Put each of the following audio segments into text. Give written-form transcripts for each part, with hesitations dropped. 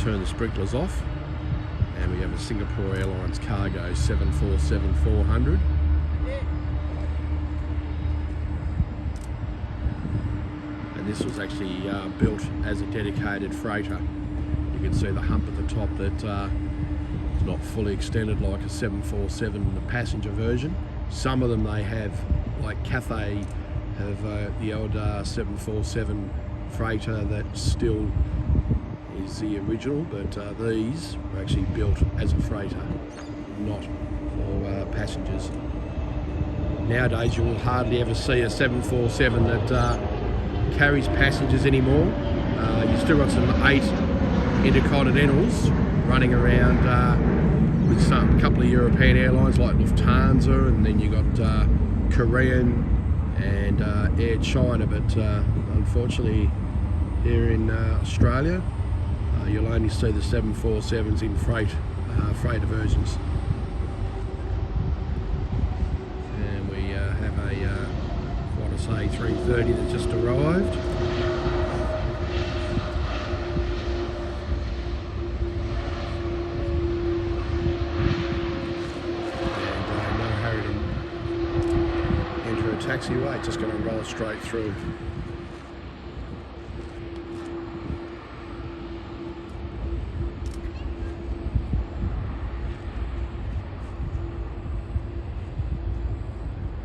turn the sprinklers off. And we have a Singapore Airlines cargo 747-400. And this was actually built as a dedicated freighter. You can see the hump at the top that is not fully extended like a 747, the passenger version. Some of them they have, like Cathay have the old 747 freighter that still is the original, but these were actually built as a freighter, not for passengers. Nowadays you will hardly ever see a 747 that carries passengers anymore. You still got some 8 intercontinentals running around with a couple of European airlines like Lufthansa, and then you got Korean and Air China, but unfortunately here in Australia you'll only see the 747s in freighter versions. And we have a Qantas A330 that just arrived. And no hurry to enter a taxiway, just going to roll straight through.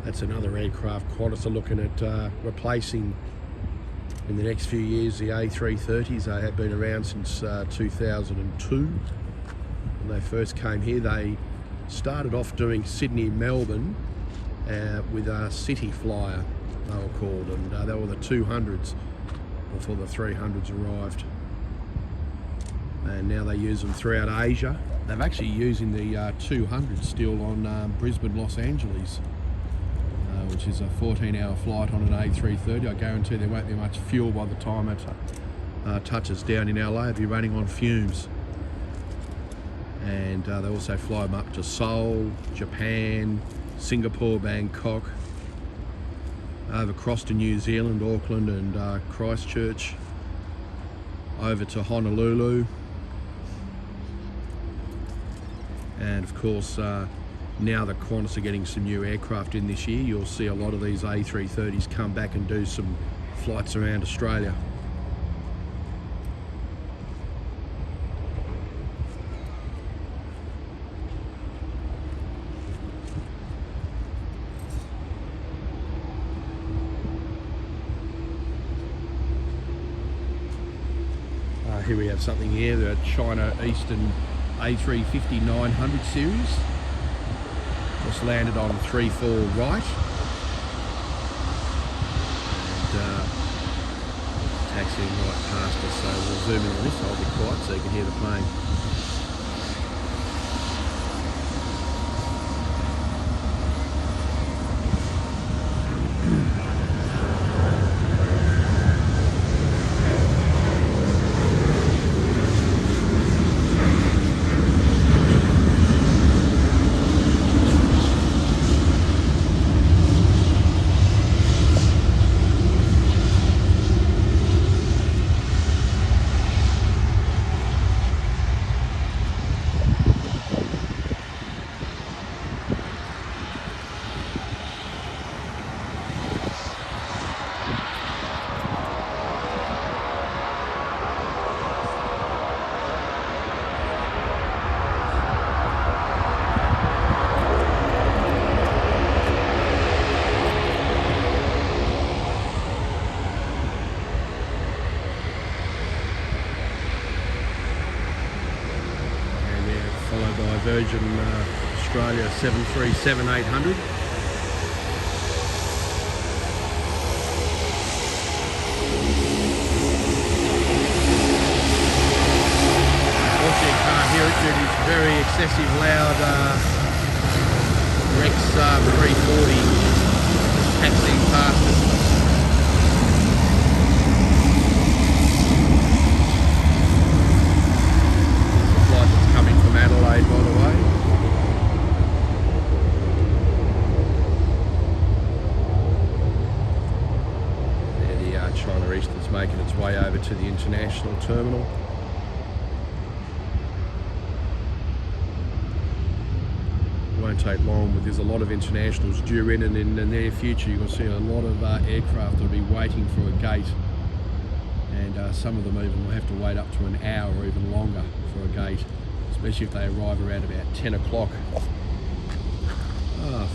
That's another aircraft Qantas are looking at replacing in the next few years, the A330s. They have been around since 2002. When they first came here, they started off doing Sydney-Melbourne with a City Flyer, they were called, and they were the 200s before the 300s arrived. And now they use them throughout Asia. They're actually using the 200s still on Brisbane, Los Angeles. Which is a 14-hour flight on an A330. I guarantee there won't be much fuel by the time it touches down in LA. It'll be running on fumes. And they also fly them up to Seoul, Japan, Singapore, Bangkok, over across to New Zealand, Auckland and Christchurch, over to Honolulu. And of course, now that Qantas are getting some new aircraft in this year, you'll see a lot of these A330s come back and do some flights around Australia. Here we have something here, the China Eastern A350-900 series. Just landed on 34 right, and taxiing right past us, so we'll zoom in on this. I'll be quiet so you can hear the plane. Followed by Virgin Australia 737-800. Unfortunately you can't hear it due to this very excessive loud Rex 340 taxiing past us. Adelaide, by the way. There the China Eastern's making its way over to the international terminal. won't take long, but there's a lot of internationals due in, and in the near future you'll see a lot of aircraft will be waiting for a gate, and some of them even will have to wait up to an hour or even longer for a gate, especially if they arrive around about 10 o'clock.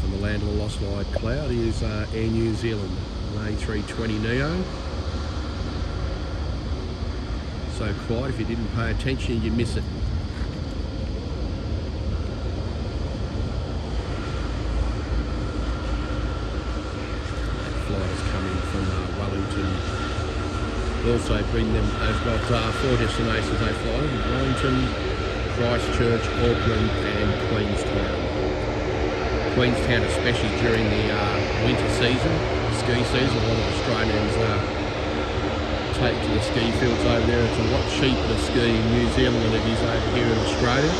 From the land of the lost light cloud, here's Air New Zealand, an A320neo. So quiet, if you didn't pay attention you miss it. Flights coming from Wellington. Also bring them, they've got 4 destinations they fly: Wellington, Christchurch, Auckland and Queenstown. Queenstown, especially during the winter season, ski season, a lot of Australians take to the ski fields over there. It's a lot cheaper to ski in New Zealand than it is over here in Australia.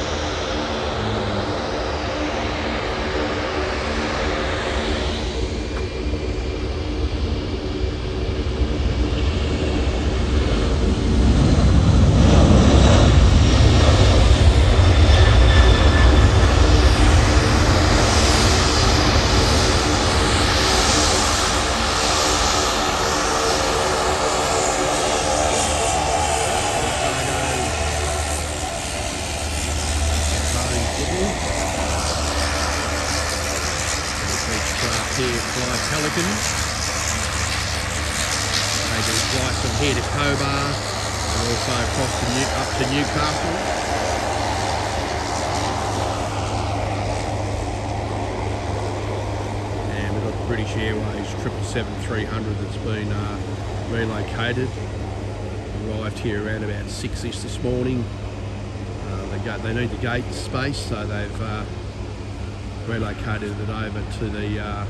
Here fly Pelicans. They do flights from here to Cobar and also across to up to Newcastle. And we've got British Airways 777-300 that's been relocated. Arrived here around about 6ish this morning. They need the gate space, so they've relocated it over to the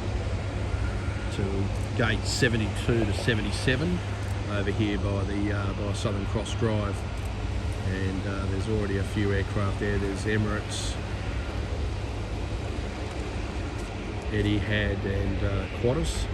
to gate 72 to 77 over here by the by Southern Cross Drive, and there's already a few aircraft there. There's Emirates, Etihad and Qantas.